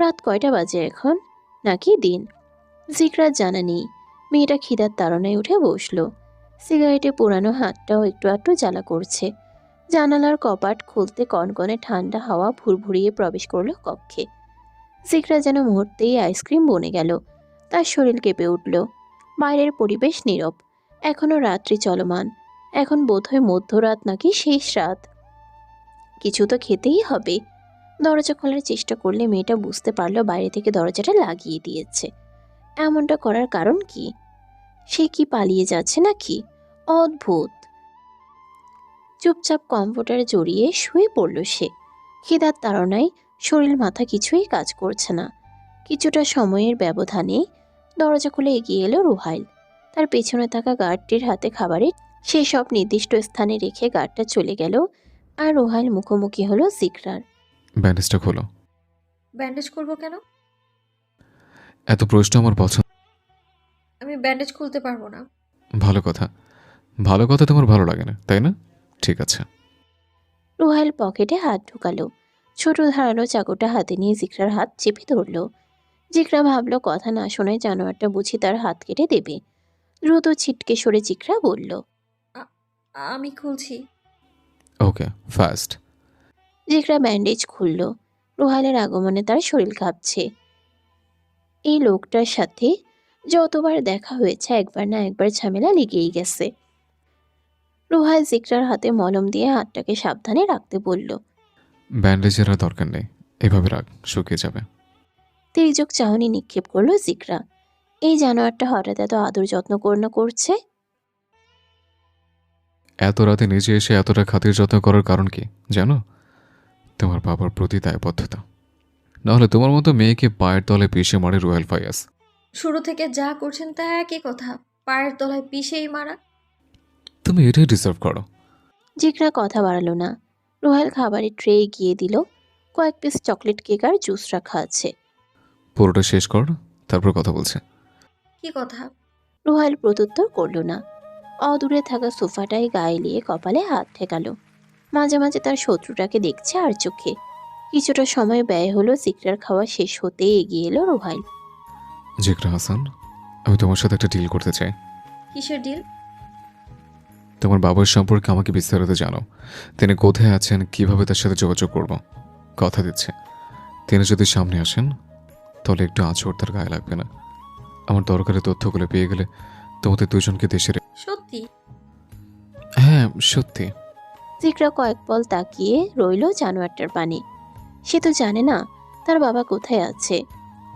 রাত কয়টা বাজে এখন? নাকি দিন? জিগরার জানা নেই। মেয়েটা খিদার তাড়নায় উঠে বসলো। সিগারেটে পোড়ানো হাতটাও একটু একটু জ্বালা করছে। জানালার কপাট খুলতে কনকনে ঠান্ডা হাওয়া ভুরভুরিয়ে প্রবেশ করলো কক্ষে। জিগরা যেন মুহূর্তেই আইসক্রিম বনে গেল। তার শরীর কেঁপে উঠল। বাইরের পরিবেশ নীরব। এখনো রাত্রি চলমান। এখন বোধহয় মধ্যরাত নাকি শেষ রাত। কিছু তো খেতেই হবে। দরজা খোলার চেষ্টা করলে মেয়েটা বুঝতে পারলো বাইরে থেকে দরজাটা লাগিয়ে দিয়েছে। এমনটা করার কারণ কি? সে কি পালিয়ে যাচ্ছে নাকি? অদ্ভুত। চুপচাপ কম্পিউটারে জড়িয়ে শুয়ে পড়ল সে। খিদার তাড়নায় শরীর মাথা কিছুই কাজ করছে না। কিছুটা সময়ের ব্যবধানে দরজা খুলে এগিয়ে এলো রুহাইল। তার পেছনে থাকা গার্ডটির হাতে খাবারের সে সব নির্দিষ্ট স্থানে রেখে গার্ডটা চলে গেল। আর রুহাইল মুখোমুখি হলো জিগরার। ব্যান্ডেজটা খোলো। ব্যান্ডেজ করবো কেন? এত প্রশ্ন আমার পছন্দ। আমি ব্যান্ডেজ খুলতে পারবো না। ভালো কথা। ভালো কথা তোমার ভালো লাগে না, তাই না? ঠিক আছে। রুহাইল পকেটে হাত ঢুকালো। ছোট ধারালো চাকুটা হাতে নিয়ে জিগরার হাত চেপে ধরল। জিগরা ভাবলো কথা না শোনায় জানোয়ারটা বুঝি তার হাত কেটে দেবে। দ্রুত ছিটকে সরে জিগরা বলল। আ- আমি খুলছি। ওকে, ফাস্ট। জিগরা ব্যান্ডেজ খুলল। রুহাইলের আগমনে তার শরীর কাঁপছে। এই লোকটার সাথে যতবার দেখা হয়েছে একবার না একবার ঝামেলা লেগেই গেছে। রুহাইল জিগরার হাতে মলম দিয়ে হাতটাকে সাবধানে রাখতে বলল। ব্যান্ডেজের আর দরকার নেই, এভাবে রাখ, শুকিয়ে যাবে। তির্যক চাহনি নিক্ষেপ করলো জিগরা। এই জানোয়ারটা হঠাৎ এত আদর যত্ন করছে। এত রাতে নিজে এসে এতটা খাতির যত্ন করার কারণ কি জানো? তোমার বাবার প্রতি দায়বদ্ধতা। নাহলে তোমার মতো মেয়েকে পায়ের তলে পিষে মারে রয়্যাল ফায়াস। শুরু থেকে যা করছেন তা একই কথা। পায়ের তলায় পিষেই মারা। তুমি এটাই ডিজার্ভ করো। জিগরা কথা বাড়ালো না। রুহাইল খাবারের ট্রে এগিয়ে দিল। কয়েক পিস চকলেট কেক আর জুস রাখা আছে। পুরোটা শেষ কর, তারপর কথা বলছে। কি কথা? রুহাইল প্রত্যুত্তর করল না। অদূরে থাকা সোফাটায় গায়ে নিয়ে কপালে হাত ঠেকালো। মাঝে মাঝে তার শত্রুটাকে দেখছে আর চোখে। কিছুটা সময় ব্যয় হলো। জিগরার খাওয়া শেষ হতেই এগিয়ে এলো রুহাইল। জিগরা হাসান, আমি তোমার সাথে একটা ডিল করতে চাই। কিসের ডিল? তোমার বাবার সম্পর্কে আমাকে বিস্তারিত জানো। তিনি কোথায় আছেন, কিভাবে তার সাথে যোগাযোগ করব। কথা দিচ্ছে, তিনি যদি সামনে আসেন তাহলে একটু আঁচড় তার গায়ে লাগবে না। আমার দরকারি তথ্যগুলো পেয়ে গেলে তোমাদের দুজনকে দেশের। সত্যি? হ্যাঁ, সত্যি। জিগরা কয়েক পল তাকিয়ে রইল জানোয়ারটার পানে। সে তো জানে না তার বাবা কোথায় আছে।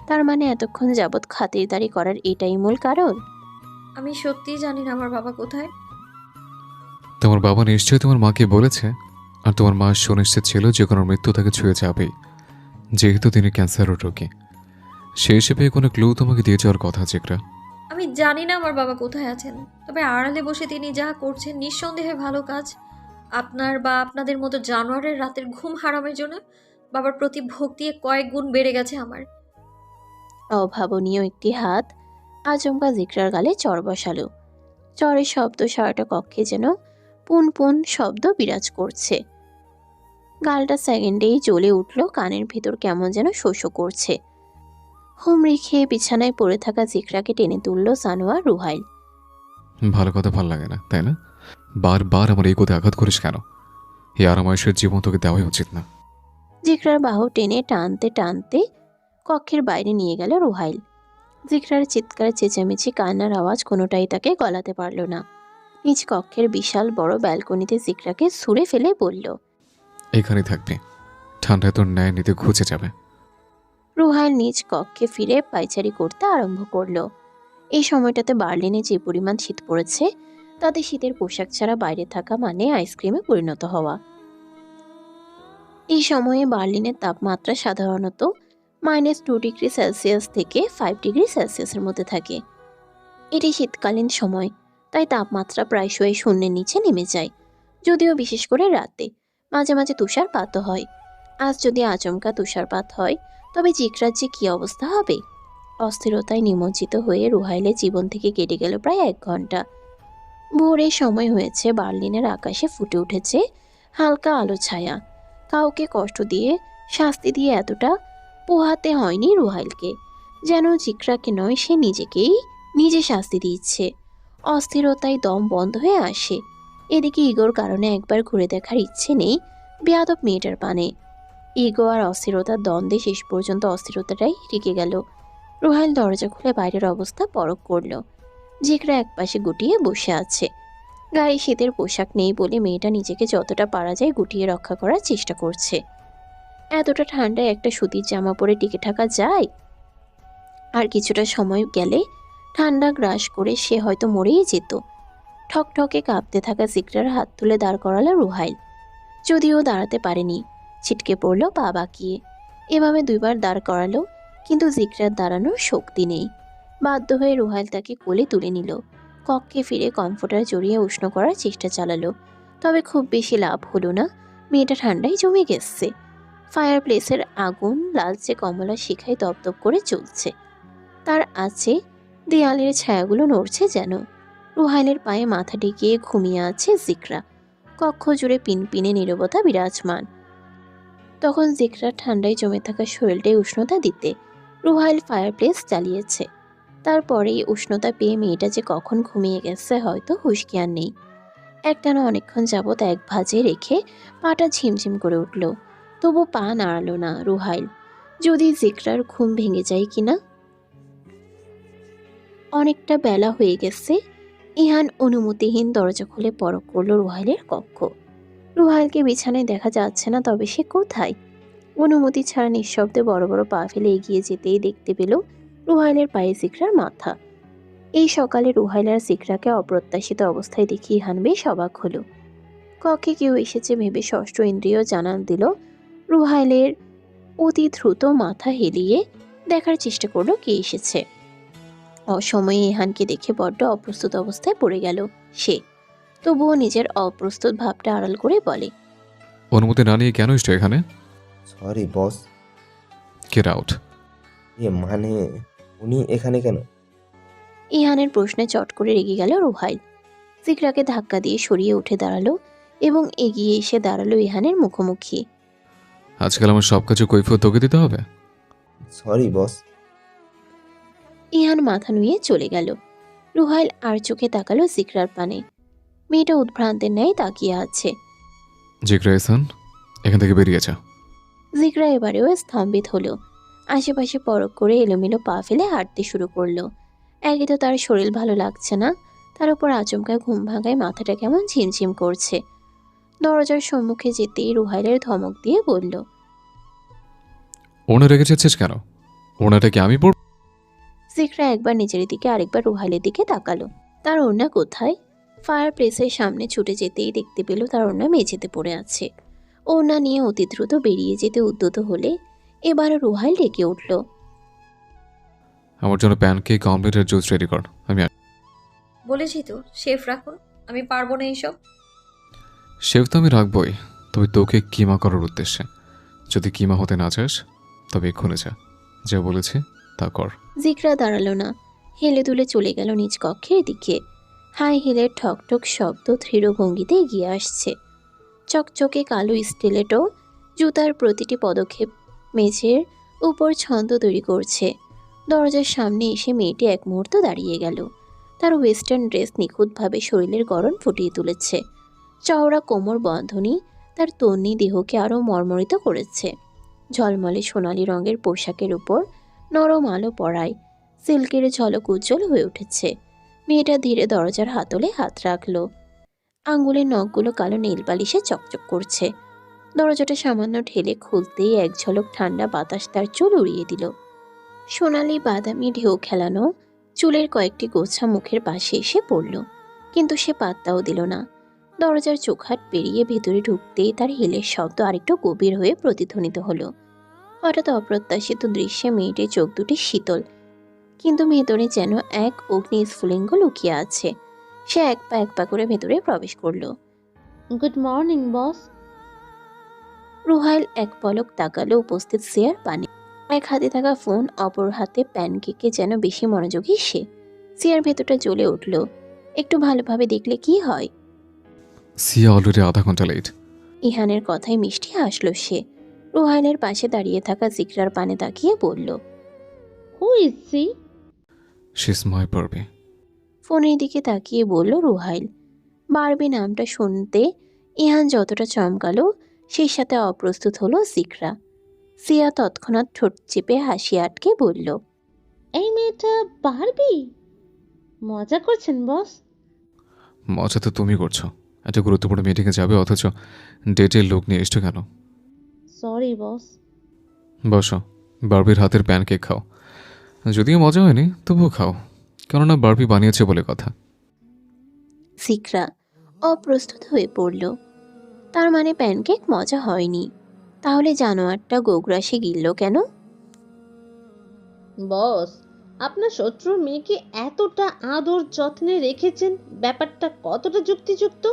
তার মানে এতক্ষণ যাবৎ খাতিরদারি করার এটাই মূল কারণ। আমি সত্যিই জানি না আমার বাবা কোথায়। তোমার বাবা নিশ্চয়ই তোমার মাকে বলেছে। আর তোমার মা সুনিশ্চিত ছিল যে কোনো মৃত্যু তাকে ছুঁয়ে যাবেই, যেহেতু তিনি ক্যান্সারের রোগী। সেই হিসেবে কোনো ক্লু তোমাকে দিয়ে যাওয়ার কথা। জিগরা, আমি জানি না আমার বাবা কোথায় আছেন। তবে আড়ালে বসে তিনি যা করছেন নিঃসন্দেহে ভালো কাজ। আপনার বা আপনাদের মতো জানোয়ারের রাতের ঘুম হারামের জন্য বাবার প্রতি ভক্তি কয়েক গুণ বেড়ে গেছে আমার। অভাবনীয় একটি হাত আচমকা জিগরার গালে চড় বসালো। চড়ের শব্দ সারাটা কক্ষে যেন পুন পুন শব্দ বিরাজ করছে। গালটা সেকেন্ডেই জ্বলে উঠল। কানের ভেতর কেমন যেন শোষো করছে। হুমড়ি খেয়ে বিছানায় পড়ে থাকা জিগরাকে টেনে তুলল সানোয়ার রুহাইল। ভালো কথা ভাল লাগে না, তাই না? বারবার আমার এই কোথায় আঘাত করিস কেন? এই আরামায়েশের জীবন তোকে দেওয়াই উচিত না। জিগরার বাহু টেনে টানতে টানতে কক্ষের বাইরে নিয়ে গেল রুহাইল। জিগরার চিৎকার, চেঁচামেচি, কান্নার আওয়াজ কোনোটাই তাকে গলাতে পারল না। নিজ কক্ষের বিশাল বড় ব্যালকনিতে জিগরাকে ছুঁড়ে ফেলে বলল। এখানেই থাকবি, ঠান্ডায় তোর ন্যায় নিতে ঘুচে যাবে। রুহাইল নিজ কক্ষে ফিরে পায়চারি করতে আরম্ভ করল। এই সময়টাতে বার্লিনে যে পরিমাণ শীত পড়েছে তাতে শীতের পোশাক ছাড়া বাইরে থাকা মানে আইসক্রিমে পরিণত হওয়া। এই সময়ে বার্লিনের তাপমাত্রা সাধারণত -2 ডিগ্রি সেলসিয়াস থেকে 5 ডিগ্রি সেলসিয়াসের মধ্যে থাকে। এটি শীতকালীন সময়, তাই তাপমাত্রা প্রায়শই শূন্যের নিচে নেমে যায়। যদিও বিশেষ করে রাতে মাঝে মাঝে তুষারপাতও হয়। আজ যদি আচমকা তুষারপাত হয় তবে জিগরার যে কী অবস্থা হবে। অস্থিরতায় নিমজ্জিত হয়ে রুহাইলের জীবন থেকে কেটে গেল প্রায় 1 ঘন্টা। ভোরের সময় হয়েছে। বার্লিনের আকাশে ফুটে উঠেছে হালকা আলো ছায়া। কাউকে কষ্ট দিয়ে, শাস্তি দিয়ে এতটা পোহাতে হয়নি রুহাইলকে, যেন জিকরাকে নয় সে নিজেকেই নিজে শাস্তি দিচ্ছে। অস্থিরতায় দম বন্ধ হয়ে আসে। এদিকে ইগোর কারণে একবার ঘুরে দেখার ইচ্ছে নেই বেয়াদব মেয়েটার পানে। ইগো আর অস্থিরতার দ্বন্দ্বে শেষ পর্যন্ত অস্থিরতাটাই টিকে গেল। রুহাইল দরজা খুলে বাইরের অবস্থা পরখ করল। জিকরা একপাশে গুটিয়ে বসে আছে। গায়ে শীতের পোশাক নেই বলে মেয়েটা নিজেকে যতটা পারা যায় গুটিয়ে রক্ষা করার চেষ্টা করছে। এতটা ঠান্ডায় একটা সুতির জামা পরে টিকে থাকা যায়? আর কিছুটা সময় গেলে ঠান্ডা গ্রাস করে সে হয়তো মরেই যেত। ঠকঠকে কাঁপতে থাকা জিকরার হাত তুলে দাঁড় করালো রুহাইল। যদিও দাঁড়াতে পারেনি, ছিটকে পড়ল পা বাঁকিয়ে। এভাবে দুইবার দাঁড় করালো, কিন্তু জিকরার দাঁড়ানোর শক্তি নেই। বাধ্য হয়ে রুহাইল তাকে কোলে তুলে নিল। কক্ষে ফিরে কমফোর্টার জড়িয়ে উষ্ণ করার চেষ্টা চালালো, তবে খুব বেশি লাভ হলো না। মেয়েটা ঠান্ডায় জমে গেছে। ফায়ার প্লেসের আগুন লালচে কমলা শিখায় দপদপ করে চলছে। তার আছে দেয়ালের ছায়াগুলো নড়ছে যেন। রুহাইলের পায়ে মাথা টেকিয়ে ঘুমিয়ে আছে জিকরা। কক্ষ জুড়ে পিনপিনে নীরবতা বিরাজমান। তখন জিকরা ঠান্ডায় জমে থাকা শরীরটায় উষ্ণতা দিতে রুহাইল ফায়ার প্লেস চালিয়েছে। তারপরেই উষ্ণতা পেয়ে মেয়েটা যে কখন ঘুমিয়ে গেছে হয়তো হুঁশ জ্ঞান নেই। একটানা অনেকক্ষণ যাবৎ এক ভাঁজে রেখে পাটা ঝিমঝিম করে উঠল, তবু পা নাড়ালো না রুহাইল। যদি জিকরার ঘুম ভেঙে যায় কিনা। অনেকটা বেলা হয়ে গেছে। ইহান অনুমতিহীন দরজা খুলে পরখ করল রুহাইলের কক্ষ। রুহাইলকে বিছানায় দেখা যাচ্ছে না, তবে সে কোথায়? অনুমতি ছাড়া নিঃশব্দে বড় বড় পা ফেলে এগিয়ে যেতেই দেখতে পেল রুহাইলের পায়ে জিকরার মাথা। এই সকালে রুহাইল আর জিকরাকে অপ্রত্যাশিত অবস্থায় দেখে ইহান বেশ অবাক হলো। কক্ষে কেউ এসেছে ভেবে ষষ্ঠ ইন্দ্রিয় জানান দিল। রুহাইলের অতি দ্রুত মাথা হেলিয়ে দেখার চেষ্টা করলো কে এসেছে। অসময়ে ইহানকে দেখে বড্ড অপ্রস্তুত অবস্থায় পড়ে গেল সে। তবুও নিজের অপ্রস্তুত ভাবটা আড়াল করে বলে, অনুমতি না নিয়ে কেন এসছো এখানে? Sorry boss. Get out. মানে উনি এখানে কেন? ইহানের প্রশ্নে চট করে রেগে গেল রুহাইল। জিকরাকে ধাক্কা দিয়ে সরিয়ে উঠে দাঁড়ালো এবং এগিয়ে এসে দাঁড়ালো ইহানের মুখোমুখি। আজকাল আমার সব কিছু কৈফিয়ত তোকে দিতে হবে? Sorry boss. ইহান মাথা নুয়ে চলে গেল। রুহাইল আর চোখে তাকালো জিকরার পানে। মেয়েটা উদ্ভ্রান্তের ন্যায় তাকিয়ে আছে। জিকরা এহসান, এখান থেকে বেরিয়ে যা। জিকরা এবারেও স্তম্ভিত হলো। আশেপাশে পরখ করে এলোমেলো পা ফেলে হাঁটতে শুরু করলো। একে তো তার শরীর ভালো লাগছে না, তার উপর আচমকা ঘুম ভাঙায় মাথাটা কেমন ঝিমঝিম করছে। দরজার সম্মুখে যেতেই রুহাইলের ধমক দিয়ে বলল, ওনা রেখে যাচ্ছিস কেন? ওনাটা কি আমি পড়ব? জিকরা একবার নিজের দিকে আরেকবার রুহাইলের দিকে তাকালো। তার ওড়না কোথায়? ফায়ার প্লেসের সামনে ছুটে যেতেই দেখতে পেল তার ওড়না মেঝেতে পড়ে আছে। ওড়না নিয়ে অতি দ্রুত বেরিয়ে যেতে উদ্যত হলে এবার রুহাইল ডেকে উঠল, আমার জন্য প্যানকেক, অমলেট আর জুস রেডি কর। আমি বলেছি তো শেফ রাখুন, আমি পারবো না এইসব। শেফ তো আমি রাখবই, তবে তোকে কিমা করার উদ্দেশ্যে। যদি কিমা হতে না চাস তবে এক্ষুনি যা, যা বলেছি তা কর। জিকরা দাঁড়ালো না, হেলে দুলে চলে গেল নিজ কক্ষের দিকে। হাই হিলের ঠকঠক শব্দ দৃঢ় ভঙ্গিতে এগিয়ে আসছে। চকচকে কালো স্টিলেটো জুতার প্রতিটি পদক্ষেপ মেঝের উপর ছন্দ তৈরি করছে। দরজার সামনে এসে মেয়েটি এক মুহূর্ত দাঁড়িয়ে গেল। তার ওয়েস্টার্ন ড্রেস নিখুঁতভাবে শরীরের গড়ন ফুটিয়ে তুলেছে। চওড়া কোমর বন্ধনী তার তন্নি দেহকে আরও মর্মরিত করেছে। ঝলমলে সোনালি রঙের পোশাকের উপর নরম আলো পড়ায় সিল্কের ঝলক উজ্জ্বল হয়ে উঠেছে। মেয়েটা ধীরে দরজার হাতলে হাত রাখল। আঙ্গুলের নখগুলো কালো নীল বালিশে চকচক করছে। দরজাটা সামান্য ঠেলে খুলতেই এক ঝলক ঠান্ডা বাতাস তার চুল উড়িয়ে দিল। সোনালি বাদামি ঢেউ খেলানো চুলের কয়েকটি গোছা মুখের পাশে এসে পড়ল, কিন্তু সে পাত্তাও দিল না। দরজার চোখাট পেরিয়ে ভেতরে ঢুকতেই তার হিলের শব্দ আরেকটু গভীর হয়ে প্রতিধ্বনিত হলো। হঠাৎ অপ্রত্যাশিত দৃশ্যে মেয়েটির চোখ দুটি শীতল, কিন্তু ভেতরে যেন এক অগ্নি স্ফুলিঙ্গ লুকিয়ে আছে। সে এক পা করে ভেতরে প্রবেশ করলো। Good morning boss. রুহাইল এক পলক তাকালো উপস্থিত চেয়ার পানে। এক হাতে থাকা ফোন, অপর হাতে প্যানকেকে যেন বেশি মনোযোগী সে। চেয়ার ভেতরটা জ্বলে উঠল। একটু ভালোভাবে দেখলে কি হয়? সিয়া অলরেডি আধা ঘন্টা লেট। ইহানের কথায় মিষ্টি হাসল সে। রুহাইলের পাশে দাঁড়িয়ে থাকা জিকরার পানে তাকিয়ে বলল, Who is she? She is my Barbie. ফোনের দিকে তাকিয়ে বলল রুহাইল। বারবি নামটা শুনতে ইহান যতটা চমকালো, সেই সাথে অপ্রস্তুত হলো জিকরা। সিয়া তৎক্ষণাৎ ঠোঁট চেপে হাসি আটকে বলল, এই মেয়েটা বারবি? মজা করছেন বস? মজা তো তুমি করছো। একটা গুরুত্বপূর্ণ মিটিংয়ে যাবে অথচ ডেটের লোক নিয়ে এসছো কেন? Sorry boss. বসো, বারবির হাতের প্যানকেক খাও। যদিও মজা হয়নি তবুও খাও, কেননা বারবি বানিয়েছে বলে কথা। জিকরা অপ্রস্তুত হয়ে পড়ল। তার মানে প্যানকেক মজা হয়নি? তাহলে জানোয়ারটা গোগ্রাসে গিলল কেন? বস, আপনার শত্রুর মেয়েকে এতটা আদর যত্নে রেখেছেন, ব্যাপারটা কতটা যুক্তিযুক্ত?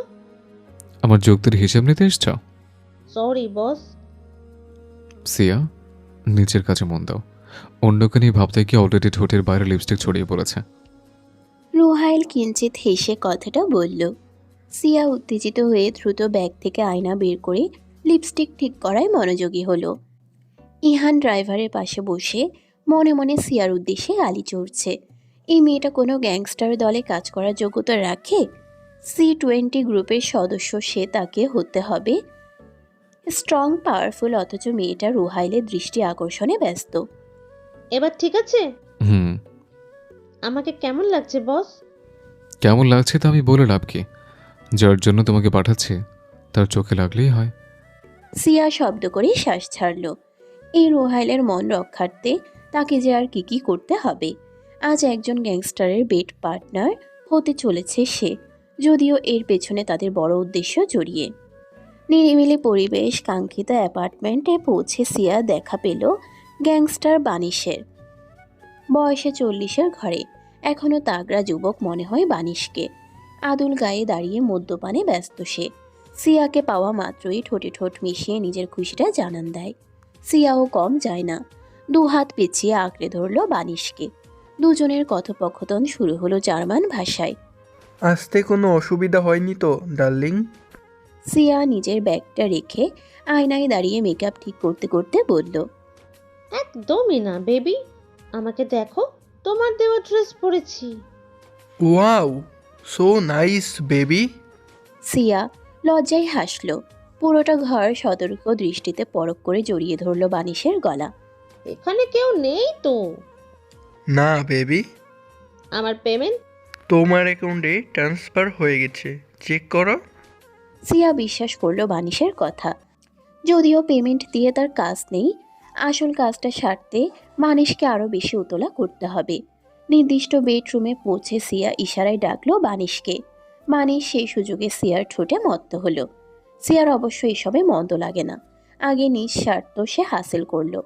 আমার যুক্তির হিসেব নিতে এসছো? Sorry boss. সিয়া, নিচের কাছে মন দাও। অন্যকে নিয়ে ভাবতে গিয়ে অলরেডি ঠোঁটের বাইরে লিপস্টিক ছড়িয়ে পড়েছে। রুহাইল কিঞ্চিত হেসে কথাটা বলল। সিয়া উত্তেজিত হয়ে দ্রুত ব্যাগ থেকে আয়না বের করে লিপস্টিক ঠিক করায় মনোযোগী হলো। ইহান ড্রাইভারের পাশে বসে মনে মনে সিয়ার উদ্দেশ্যে গালি চড়ছে। এই মেয়েটা কোনো গ্যাংস্টার দলে কাজ করার যোগ্যতা রাখে? C20 গ্রুপের সদস্য সে, তাকে হতে হবে স্ট্রং পাওয়ারফুল, অথচ মেয়েটা রুহাইলের দৃষ্টি আকর্ষণে ব্যস্ত। এবার ঠিক আছে? হুম, আমাকে কেমন লাগছে বস? কেমন লাগছে তা আমি বলে লাভ কি? যার জন্য তোমাকে পাঠাচ্ছি তার চোখে লাগলেই হয়। সিয়া শব্দ করে শ্বাস ছাড়ল। এই রুহাইলের মন রক্ষার্থে তাকে যে আর কি করতে হবে। আজ একজন গ্যাংস্টারের বেড পার্টনার হতে চলেছে সে, যদিও এর পেছনে তাদের বড় উদ্দেশ্য জড়িয়ে। নিরিবিলি পরিবেশ কাঙ্ক্ষিত অ্যাপার্টমেন্টে পৌঁছে সিয়া দেখা পেল গ্যাংস্টার বানিশের। বয়সে 40-এর ঘরে, এখনও তাগড়া যুবক মনে হয় বানিশকে। আদুল গায়ে দাঁড়িয়ে মদ্যপানে ব্যস্ত সে। সিয়াকে পাওয়া মাত্রই ঠোঁটে ঠোঁট মিশিয়ে নিজের খুশিটা জানান দেয়। সিয়াও কম যায় না, দুহাত পেঁচিয়ে আঁকড়ে ধরল বানিশকে। দুজনের কথোপকথন শুরু হলো জার্মান ভাষায়। আসতে কোনো অসুবিধা হয়নি তো ডার্লিং? সিয়া নিজের ব্যাগটা রেখে আয়নায় দাঁড়িয়ে মেকআপ ঠিক করতে করতে বলল, একদমই না বেবি, আমাকে দেখো, তোমার দেওয়া ড্রেস পরেছি। Wow, so nice baby. Siya লজ্জায় হাসল। পুরোটা ঘর সতর্ক দৃষ্টিতে পরখ করে জড়িয়ে ধরল বানিশের গলা। এখানে কেউ নেই তো? না বেবি, আমার পেমেন্ট? তোমার অ্যাকাউন্টে ট্রান্সফার হয়ে গেছে, চেক করো। সিয়া বিশ্বাস করলো বানিশের কথা। যদিও পেমেন্ট দিয়ে তার কাজ নেই, আসল কাজটা সারতে মানিশকে আরও বেশি উতলা করতে হবে। নির্দিষ্ট বেডরুমে পৌঁছে সিয়া ইশারায় ডাকলো বানিশকে। মানিশ সেই সুযোগে সিয়ার ঠোঁটে মত্ত হলো। সিয়ার অবশ্য এসবে মন্দ লাগে না। আগে নিজ স্বার্থ সে হাসিল করলো।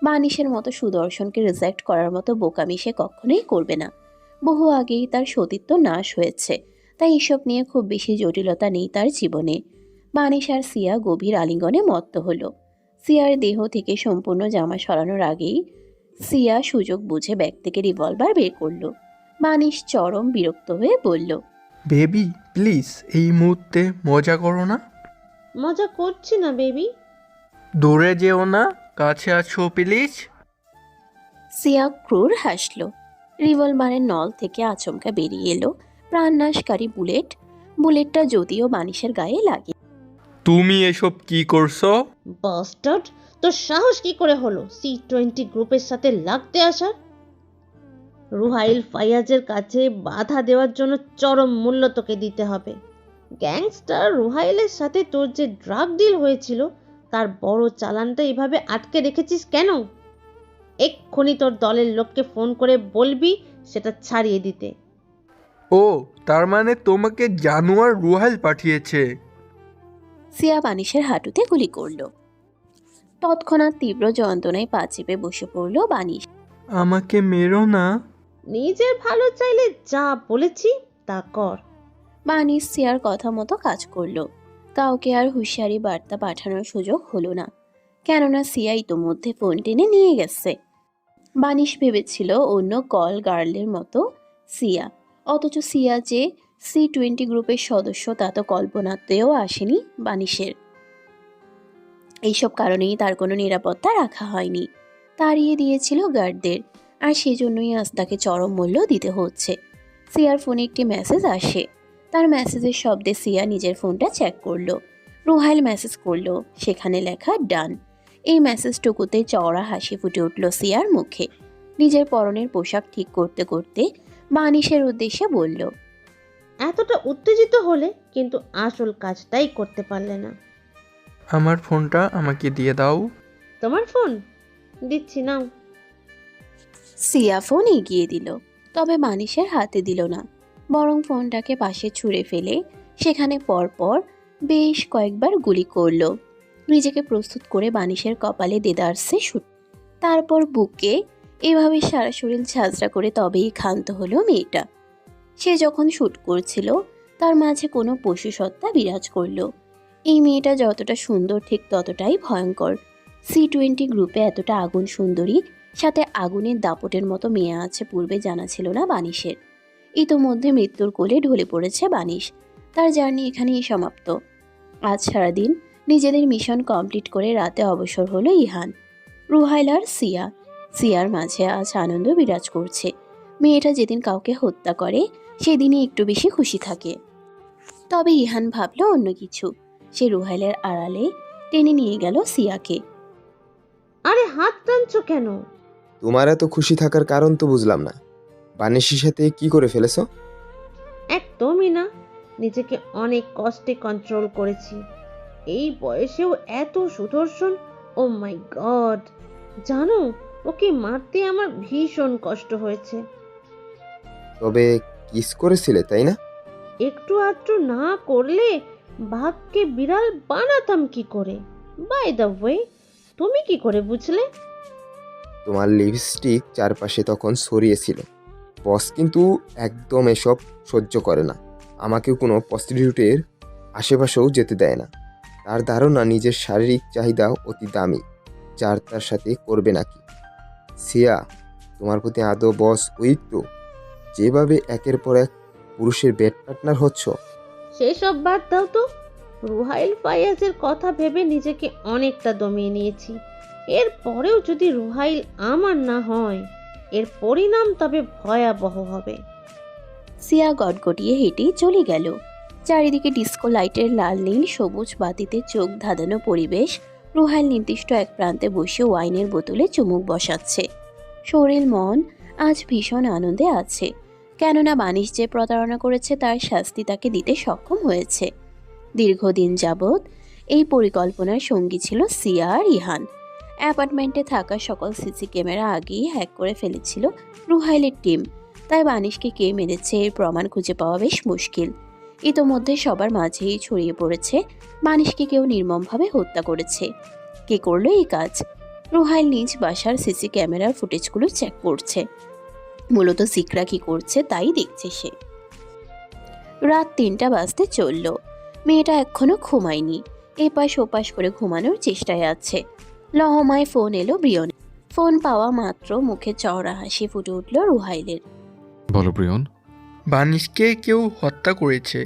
মানিশের মতো সুদর্শনকে রিজেক্ট করার মতো বোকামি সে কখনোই করবে না। বহু আগেই তার সতীত্ব নাশ হয়েছে, তাই এসব নিয়ে খুব বেশি জটিলতা নেই তার জীবনে। মানিশ আর সিয়া গভীর আলিঙ্গনে মত্ত হলো। সিয়ার দেহ থেকে সম্পূর্ণ জামা সরানোর আগেই সিয়া সুযোগ বুঝে ব্যাগ থেকে রিভলভার বের করলো। মানিশ চরম বিরক্ত হয়ে বলল, বেবি প্লিজ এই মুহূর্তে মজা করো না। মজা করছি না বেবি। দূরে যেও না, কাছে আছো প্লিজ। সিয়া ক্রুর হাসল। রিভলভারের নল থেকে আচমকা বেরিয়ে এলো প্রাণনাশকারী বুলেট। বুলেটটা যদিও মানিশের গায়ে লাগে। তুমি এসব কি করছো? বাস্টার্ড, তোর সাহস কি করে হলো C20 গ্রুপের সাথে লাগতে আসার? রুহাইল ফাইয়াজের কাছে বাধা দেওয়ার জন্য চরম মূল্য তোকে দিতে হবে। গ্যাংস্টার রুহাইলের সাথে তোর যে ড্রাগ ডিল হয়েছিল, তার বড় চালানটা এভাবে আটকে রেখেছিস কেন? এক্ষুনি তোর দলের লোককে ফোন করে বলবি সেটা ছাড়িয়ে দিতে। ও, তার মানে তোমাকে জানোয়ার রুহাইল পাঠিয়েছে? সিয়া বানিশের হাঁটুতে গুলি করল। তৎক্ষণাৎ তীব্র যন্ত্রণায় পা চেপে বসে পড়ল বানিশ। আমাকে মেরো না। নিজের ভালো চাইলে যা বলেছি তা কর। বানিশ সিয়ার কথা মতো কাজ করলো। কাউকে আর হুঁশিয়ারি বার্তা পাঠানোর সুযোগ হলো না, কেননা সিয়া ইতোমধ্যে ফোন টেনে নিয়ে গেছে। বানিশ ভেবেছিল অন্য কল গার্লের মতো সিয়া, অথচ সিয়া যে C20 গ্রুপের সদস্য তা তো কল্পনাতেও আসেনি বানিশের। এইসব কারণেই তার কোনো নিরাপত্তা রাখা হয়নি, তাড়িয়ে দিয়েছিল গার্ডদের, আর সেজন্যই আজ তাকে চরম মূল্য দিতে হচ্ছে। সিয়ার ফোনে একটি মেসেজ আসে। তার মেসেজের শব্দে সিয়া নিজের ফোনটা চেক করলো। রুহাইল মেসেজ করলো, সেখানে লেখা ডান। এই মেসেজটুকুতে চওড়া হাসি ফুটে উঠল সিয়ার মুখে। নিজের পরনের পোশাক ঠিক করতে করতে বানিশের উদ্দেশ্যে বলল, এতটা উত্তেজিত হলে কিন্তু আসল কাজটাই করতে পারলে না। আমার ফোনটা আমাকে দিয়ে দাও। তোমার ফোন দিচ্ছি, নাও। সিয়া ফোন এগিয়ে দিল, তবে মানিশের হাতে দিল না, বরং ফোনটাকে পাশে ছুঁড়ে ফেলে সেখানে পরপর বেশ কয়েকবার গুলি করলো। নিজেকে প্রস্তুত করে বানিশের কপালে দেদারসে শুট, তারপর বুকে এভাবে সারা শরীর ঝাঁঝরা করে তবেই ক্ষান্ত হলো মেয়েটা। সে যখন শুট করছিল তার মাঝে কোনো পশু সত্তা বিরাজ করলো। এই মেয়েটা যতটা সুন্দর ঠিক ততটাই ভয়ঙ্কর। C20 গ্রুপে এতটা আগুন সুন্দরী সাথে আগুনের দাপটের মতো মেয়ে আছে পূর্বে জানা ছিল না বানিশের। ইতোমধ্যে মৃত্যুর কোলে ঢলে পড়েছে বানিশ। তার জার্নি এখানেই সমাপ্ত। আজ সারাদিন নিজেদের মিশন কমপ্লিট করে রাতে অবসর হলো ইহান, রুহাইল আর সিয়া। সিয়ার মাঝে আজ আনন্দ বিরাজ করছে। মেয়েটা যেদিন কাউকে হত্যা করে সেদিনই একটু বেশি খুশি থাকে। তবে ইহান ভাবলো অন্য কিছু। সে রুহাইলের আড়ালে টেনে নিয়ে গেল সিয়াকে। আরে হাত টানছো কেন? তোমার এত খুশি থাকার কারণ তো বুঝলাম না। বানিশের সাথে কি করে ফেলেছো? একদমই না, নিজেকে অনেক কষ্টে কন্ট্রোল করেছি। এই বয়সেও এত সুদর্শন, ও মাই গড! জানো, ওকে মারতে আমার ভীষণ কষ্ট হয়েছে। তবে কিস করেছিলে তাই না? একটু আধটু না করলে বাঘকে বিড়াল বানাতাম কি করে? বাই দ্য ওয়ে, তুমি কি করে বুঝলে? তোমার লিপস্টিক চারপাশে তখন ছড়িয়েছিল। বস কিন্তু একদম এসব সহ্য করে না। আমাকেও কোনো প্রস্টিটিউটের আশেপাশেও যেতে দেয় না। তার ধারণা নিজের শারীরিক চাহিদা অতি দামি, যার তার সাথে করবে নাকি। সিয়া, তোমার প্রতি আদৌ বস উইক তো? যেভাবে একের পর এক পুরুষের বেড পার্টনার হচ্ছ। সেসব বাদ দাও তো। রুহাইল ফায়াজের কথা ভেবে নিজেকে অনেকটা দমিয়ে নিয়েছি। এর পরেও যদি রুহাইল আমার না হয়, এর পরিণাম তবে ভয়াবহ হবে। সিয়া গটগটিয়ে হেঁটে চলে গেল। চারিদিকে ডিস্কো লাইটের লাল নীল সবুজ বাতিতে চোখ ধাঁধানো পরিবেশ। রুহাইল নির্দিষ্ট এক প্রান্তে বসে ওয়াইনের বোতলে চুমুক বসাচ্ছে। শরীর মন আজ ভীষণ আনন্দে আছে, কেননা বানিশ যে প্রতারণা করেছে তার শাস্তি তাকে দিতে সক্ষম হয়েছে। দীর্ঘদিন যাবৎ এই পরিকল্পনার সঙ্গী ছিল সিয়া আর ইহান। অ্যাপার্টমেন্টে থাকা সকল সিসি ক্যামেরা আগেই হ্যাক করে ফেলেছিল রুহাইলের টিম। তাই বানিশকে কে মেরেছে এর প্রমাণ খুঁজে পাওয়া বেশ মুশকিল। ইতোমধ্যে সবার মাঝেই ছড়িয়ে পড়েছে বানিশকে কেউ নির্মমভাবে হত্যা করেছে। কে করলো এই কাজ? রুহাইল নিজ বাসার সিসি ক্যামেরার ফুটেজগুলো চেক করছে। মূলত জিকরা কি করছে তাই দেখছে সে। রাত 3টা বাজতে চলল। মেয়েটা এখনো ঘুমায়নি, এপাশ ওপাশ করে ঘুমানোর চেষ্টায় আছে। লহমায় ফোন এলো ব্রিয়নের। ফোন পাওয়া মাত্র মুখে চওড়া হাসি ফুটে উঠল রুহাইলের। বলো প্রিয়ন। বানিশকে কেউ হত্যা করেছে।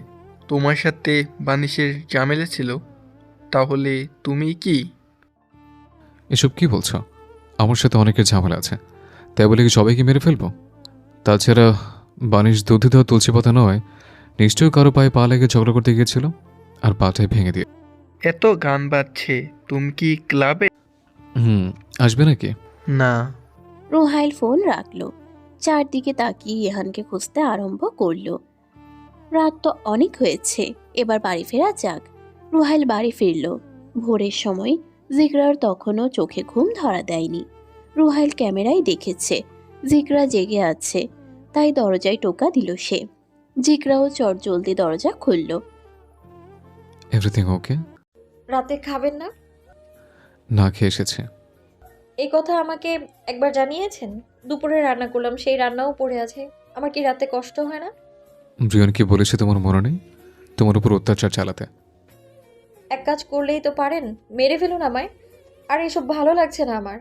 তোমার সাথে বানিশের ঝামেলা ছিল। তাহলে তুমি কি? এসব কি বলছো? আমার সাথে অনেকের ঝামেলা আছে, তাই বলে কি সবাইকে মেরে ফেলবো? তাছাড়া বানিশ দুধে দেওয়া তুলসী পাতা নয়, নিশ্চয়ই কারো পায়ে পা লেগে ঝগড়া করতে গিয়েছিল আর পাটাই ভেঙে দিয়ে। এত গান বাজছে, তুমি কি ক্লাবে? আসবে নাকি? না। রুহাইল ফোন রাখলো। চারদিকে তাকিয়ে ইহানকে খুঁজতে আরম্ভ করলো। রাত তো অনেক হয়েছে, এবার বাড়ি ফেরা যাক। রুহাইল বাড়ি ফিরল। ভোরের সময় জিগরার তখনও চোখে ঘুম ধরা দেয়নি। রুহাইল ক্যামেরায় দেখেছে জিগরা জেগে আছে, তাই দরজায় টোকা দিল সে। জিগরাও চটজলদি দরজা খুলল। Everything okay? রাতে খাবেন না? না খেয়ে এসেছে। এই কথা আমাকে একবার জানিয়েছেন। দুপুরে রান্না করলাম, সেই রান্নাও পড়ে আছে। আমার কি রাতে কষ্ট হয় না? ব্রিয়ন কি বলেছে তোমার মনে নেই? তোমার উপর অত্যাচার চালাতে। এক কাজ করলেই তো পারেন, মেরে ফেলুন আমায়। আর এসব ভালো লাগছে না আমার।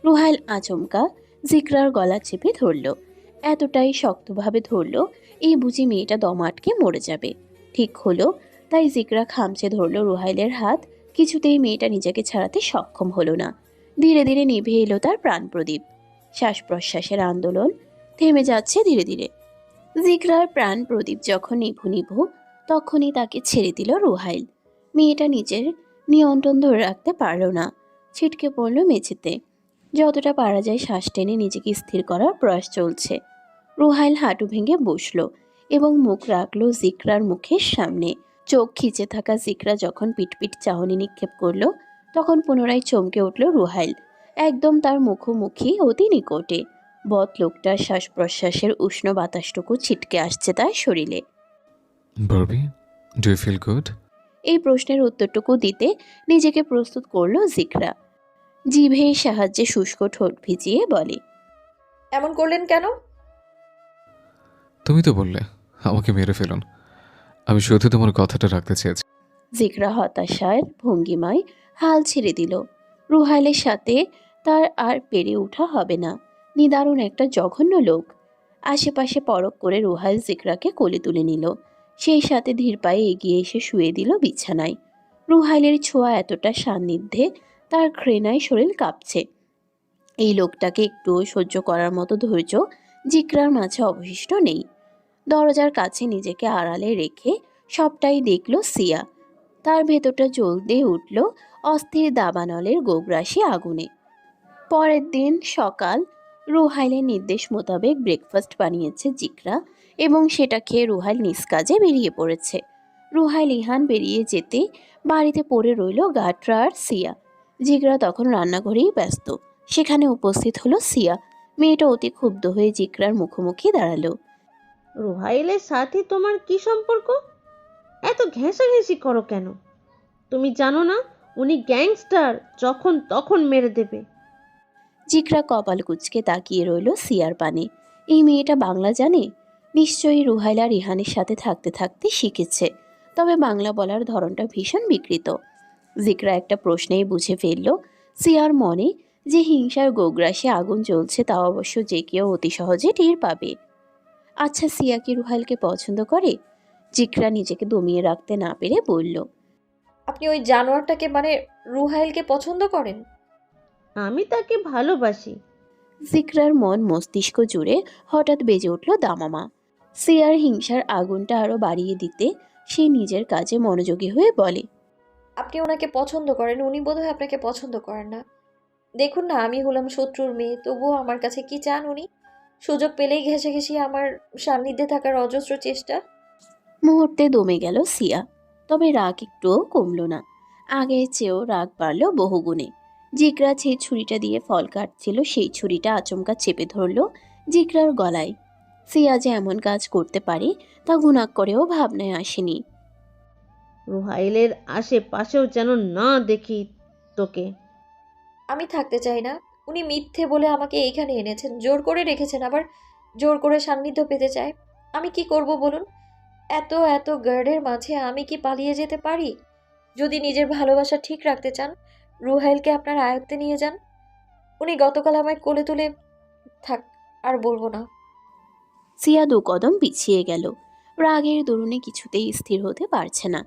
রুহাইল আচমকা জিগরার গলা চেপে ধরল। এতটাই শক্তভাবে ধরল এই বুঝি মেয়েটা দম আটকে মরে যাবে। ঠিক হলো, তাই জিগরা খামচে ধরল রুহাইলের হাত, কিছুতেই মেয়েটা নিজেকে ছাড়াতে সক্ষম হলো না। ধীরে ধীরে নিভে এলো তার প্রাণ প্রদীপ। শ্বাস প্রশ্বাসের আন্দোলন থেমে যাচ্ছে ধীরে ধীরে। জিগরার প্রাণ প্রদীপ যখন নিভু নিভু, তখনই তাকে ছেড়ে দিল রুহাইল। মেয়েটা নিজের নিয়ন্ত্রণ ধরে রাখতে পারল না, ছিটকে পড়ল মেঝেতে। যতটা পারা যায় শ্বাস টেনে নিজেকে স্থির করার প্রয়াস চলছে। রুহাইল হাঁটু ভেঙে বসলো এবং মুখ রাখলো জিকরার মুখের সামনে। চোখ খিচে থাকা জিকরা যখন পিটপিট চাহনি নিক্ষেপ করলো, তখন পুনরায় চমকে উঠল রুহাইল, একদম তার মুখোমুখি, অতি নিকটে। বদ লোকটার শ্বাস প্রশ্বাসের উষ্ণ বাতাসটুকু ছিটকে আসছে তার শরীরে। Barbie, do you feel good? এই প্রশ্নের উত্তরটুকু দিতে নিজেকে প্রস্তুত করলো জিকরা। জিভের সাহায্যে শুষ্ক ঠোঁট ভিজিয়ে বলে, এমন করলেন কেন? তুমি তো বললে আমাকে মেরে ফেলুন। আমি শুধু তোমার কথাটা রাখতে চেয়েছি। জিকরা হতাশার ভঙ্গিমায় হাল ছেড়ে দিল। রুহাইলের সাথে তার আর পেরে ওঠা হবে না। নিদারুণ একটা জঘন্য লোক। আশেপাশে পরখ করে রুহাইল জিকরাকে কোলে তুলে নিল। সেই সাথে ধীর পায়ে এগিয়ে এসে শুয়ে দিল বিছানায়। রুহাইলের ছোঁয়া এতটা সান্নিধ্যে তার ঘৃণায় শরীর কাঁপছে। এই লোকটাকে একটুও সহ্য করার মতো ধৈর্য জিকরার মাঝে অবশিষ্ট নেই। দরজার কাছে নিজেকে আড়ালে রেখে সবটাই দেখল সিয়া। তার ভেতরটা জ্বলতে উঠল অস্থির দাবানলের গোগ্রাসী আগুনে। পরের দিন সকাল, রুহাইলের নির্দেশ মোতাবেক ব্রেকফাস্ট বানিয়েছে জিকরা এবং সেটা খেয়ে রুহাইল নিজ কাজে বেরিয়ে পড়েছে। রুহাইল ইহান বেরিয়ে যেতে বাড়িতে পড়ে রইল গাটরা আর সিয়া। জিকরা তখন রান্নাঘরেই ব্যস্ত। সেখানে উপস্থিত হলো সিয়া। মেয়েটা অতি ক্ষুব্ধ হয়ে জিকরার মুখোমুখি দাঁড়ালো। রুহাইলের সাথে তোমার কি সম্পর্ক? এত ঘেঁষাঘেঁষি করো কেন? তুমি জানো না উনি গ্যাংস্টার, যখন তখন মেরে দেবে। জিকরা কপাল কুঁচকে তাকিয়ে রইল সিয়ার পানে। এই মেয়েটা বাংলা জানে? নিশ্চয়ই রুহাইলা রিহানের সাথে থাকতে থাকতে শিখেছে, তবে বাংলা বলার ধরনটা ভীষণ বিকৃত। জিকরা একটা প্রশ্নেই বুঝে ফেলল সিয়ার মনে যে হিংসার গোগ্রাসে আগুন জ্বলছে, তা অবশ্য যে কেউ অতি সহজে টের পাবে। আচ্ছা, সিয়া কি রুহাইলকে পছন্দ করে? জিকরা নিজেকে দমিয়ে রাখতে না পেরে বলল, আপনি ওই জানোয়ারটাকে মানে রুহাইলকে পছন্দ করেন? আমি তাকে ভালোবাসি। জিকরার মন মস্তিষ্ক জুড়ে হঠাৎ বেজে উঠল দামামা। সিয়ার হিংসার আগুনটা আরো বাড়িয়ে দিতে সে নিজের কাজে মনোযোগী হয়ে বলে, আপনি ওনাকে পছন্দ করেন, উনি বোধহয় আপনাকে পছন্দ করেন না। দেখুন না, আমি হলাম শত্রুর মেয়ে, তবুও আমার কাছে কি চান উনি? সুযোগ পেলেই ঘেঁষে আমার সান্নিধ্যে থাকার অজস্র চেষ্টা। মুহূর্তে দমে গেল সিয়া। তবে রাগ একটুও কমল না, আগের চেয়েও রাগ বাড়ল বহুগুণে। জিকরা যে ছুরিটা দিয়ে ফল কাটছিল সেই ছুরিটা আচমকা চেপে ধরল জিকরার গলায়। সিয়া যে এমন কাজ করতে পারে তা গুণাক করেও ভাবনায় আসেনি। রুহাইলের আশেপাশেও যেন না দেখি তোকে। আমি থাকতে চাই না। উনি মিথ্যে বলে আমাকে এইখানে এনেছেন, জোর করে রেখেছেন, আবার জোর করে সান্নিধ্য পেতে চায়। আমি কি করব বলুন? এত এত গার্ডের মাঝে আমি কি পালিয়ে যেতে পারি? যদি নিজের ভালোবাসা ঠিক রাখতে চান, রুহাইলকে আপনার আয়ত্তে নিয়ে যান। উনি গতকাল আমায় কোলে তুলে, থাক আর বলবো না। সিয়া দু কদম পিছিয়ে গেল। রাগের দরুনে কিছুতেই স্থির হতে পারছে না।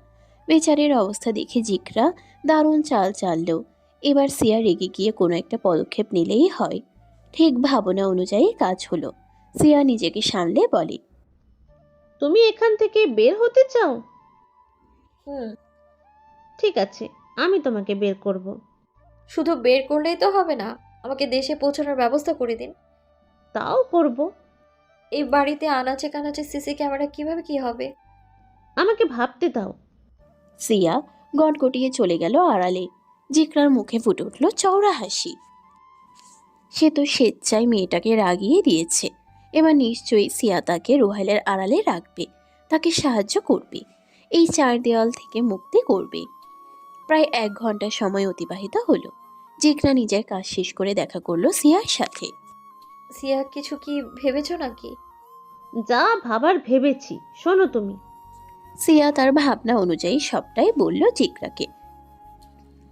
বেচারের অবস্থা দেখে জিকরা দারুণ চাল চালল। এবার সিয়া রেগে গিয়ে কোনো একটা পদক্ষেপ নিলেই হয়। ঠিক ভাবনা অনুযায়ী কাজ হলো। সিয়া নিজেকে সামলে বলে, তুমি এখান থেকে বের হতে চাও? হুম। ঠিক আছে, আমি তোমাকে বের করব। শুধু বের করলেই তো হবে না, আমাকে দেশে পৌঁছানোর ব্যবস্থা করে দিন। তাও করব। এই বাড়িতে আনাচে কানাচে সিসি ক্যামেরা কিভাবে কি হবে? আমাকে ভাবতে দাও। সিয়া গটগটিয়ে চলে গেল আড়ালে। জিকরার মুখে ফুটে উঠল চওড়া হাসি। সে তো স্বেচ্ছায় মেয়েটাকে রাগিয়ে দিয়েছে। এবার নিশ্চয়ই সিয়া তাকে রুহাইলের আড়ালে রাখবে, তাকে সাহায্য করবে, এই চার দেওয়াল থেকে মুক্তি করবে। প্রায় 1 ঘন্টা সময় অতিবাহিত হলো। জিকরা নিজের কাজ শেষ করে দেখা করলো সিয়ার সাথে। সিয়া, কিছু কি ভেবেছো নাকি? যা ভাবার ভেবেছি। শোনো তুমি, সিয়া তার ভাবনা অনুযায়ী সবটাই বলল জিকরাকে।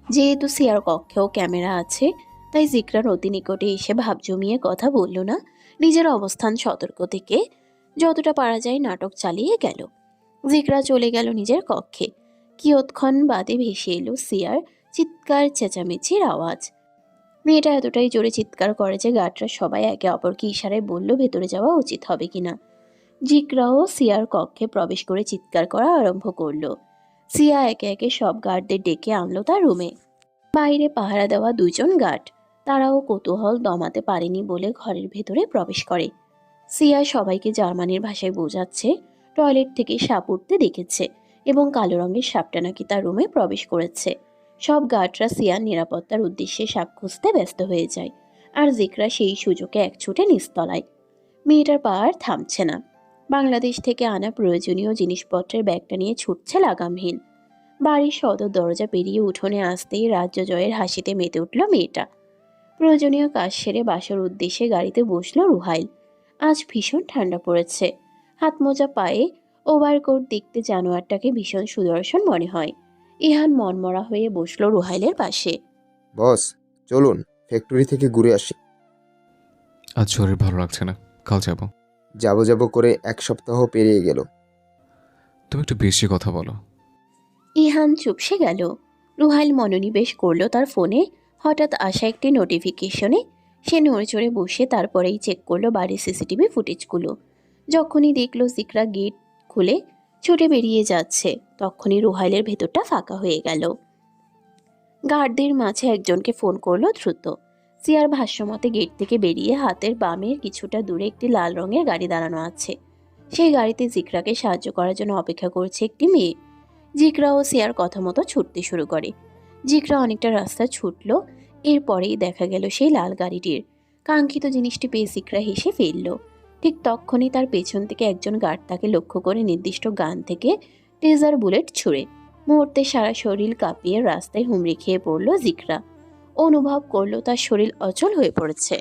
যেহেতু সিয়ার কক্ষেও ক্যামেরা আছে, তাই জিকরার অতি নিকটে এসে ভাব জমিয়ে কথা বলল না। নিজের অবস্থান সতর্ক থেকে যতটা পারা যায় নাটক চালিয়ে গেল। জিকরা চলে গেল নিজের কক্ষে। কিয়ৎক্ষণ বাদে ভেসে এলো সিয়ার চিৎকার চেঁচামেচির আওয়াজ। মেয়েটা এতটাই জোরে চিৎকার করে যে গার্ডরা সবাই একে অপরকে ইশারায় বলল ভেতরে যাওয়া উচিত হবে কিনা। জিকরাও সিয়ার কক্ষে প্রবেশ করে চিৎকার করা আরম্ভ করলো। সিয়া একে একে সব গার্ডদের ডেকে আনলো তার রুমে। বাইরে পাহারা দেওয়া দুজন গার্ড, তারাও কৌতূহল দমাতে পারেনি বলে ঘরের ভেতরে প্রবেশ করে। সিয়া সবাইকে জার্মানির ভাষায় বোঝাচ্ছে টয়লেট থেকে সাপ উঠতে দেখেছে এবং কালো রঙের সাপটা নাকি তার রুমে প্রবেশ করেছে। সব গার্ডরা সিয়ার নিরাপত্তার উদ্দেশ্যে সাপ খুঁজতে ব্যস্ত হয়ে যায়, আর জিকরা সেই সুযোগে এক ছুটে নিচতলায়। মেয়েটার পা আর থামছে না। বাংলাদেশ থেকে আনা প্রয়োজনীয় জিনিসপত্রের ব্যাগটা নিয়ে ছুটছে লাগামহীন। বাড়ির সদর দরজা পেরিয়ে উঠোনে আসতেই রাজ্য জয়ের হাসিতে মেতে উঠল মেয়েটা। প্রয়োজনীয় কাজ সেরে বাসার উদ্দেশ্যে গাড়িতে বসলো রুহাইল। আজ ভীষণ ঠান্ডা পড়েছে। হাত মোজা পায়ে ওভারকোট দেখতে জানোয়ারটাকে ভীষণ সুদর্শন মনে হয়। ইহান মনমরা হয়ে বসলো রুহাইলের পাশে। বস, চলুন ফ্যাক্টরি থেকে ঘুরে আসি। আজ শরীর ভালো লাগছে না, কাল যাব। যাবো যাবো করে 1 সপ্তাহ পেরিয়ে গেল। তুমি একটু বেশি কথা বলো। ইহান চুপসে গেল। রুহাইল মনোনিবেশ করলো তার ফোনে হঠাৎ আসা একটি নোটিফিকেশনে। সে নড়ে চড়ে বসে তারপরেই চেক করলো বাড়ির সিসিটিভি ফুটেজগুলো। যখনই দেখলো জিকরা গেট খুলে ছুটে বেরিয়ে যাচ্ছে, তখনই রুহাইলের ভেতরটা ফাঁকা হয়ে গেল। গার্ডদের মাঝে একজনকে ফোন করলো দ্রুত। সিয়ার ভাষ্যমতে গেট থেকে বেরিয়ে হাতের বামের কিছুটা দূরে একটি লাল রঙের গাড়ি দাঁড়ানো আছে। সেই গাড়িতে জিকরাকে সাহায্য করার জন্য অপেক্ষা করছে একটি মেয়ে। জিকরা ও সিয়ার কথা মতো ছুটতে শুরু করে। জিকরা অনেকটা রাস্তা ছুটলো, এরপরেই দেখা গেল সেই লাল গাড়িটির। কাঙ্ক্ষিত জিনিসটি পেয়ে জিকরা হেসে ফেলল। ঠিক তখনই তার পেছন থেকে একজন গার্ড তাকে লক্ষ্য করে নির্দিষ্ট গান থেকে টেজার বুলেট ছুড়ে। মুহূর্তে সারা শরীর কাঁপিয়ে রাস্তায় হুমড়ি খেয়ে পড়ল জিকরা। অনুভব করলো তার শরীর অচল হয়ে পড়েছে।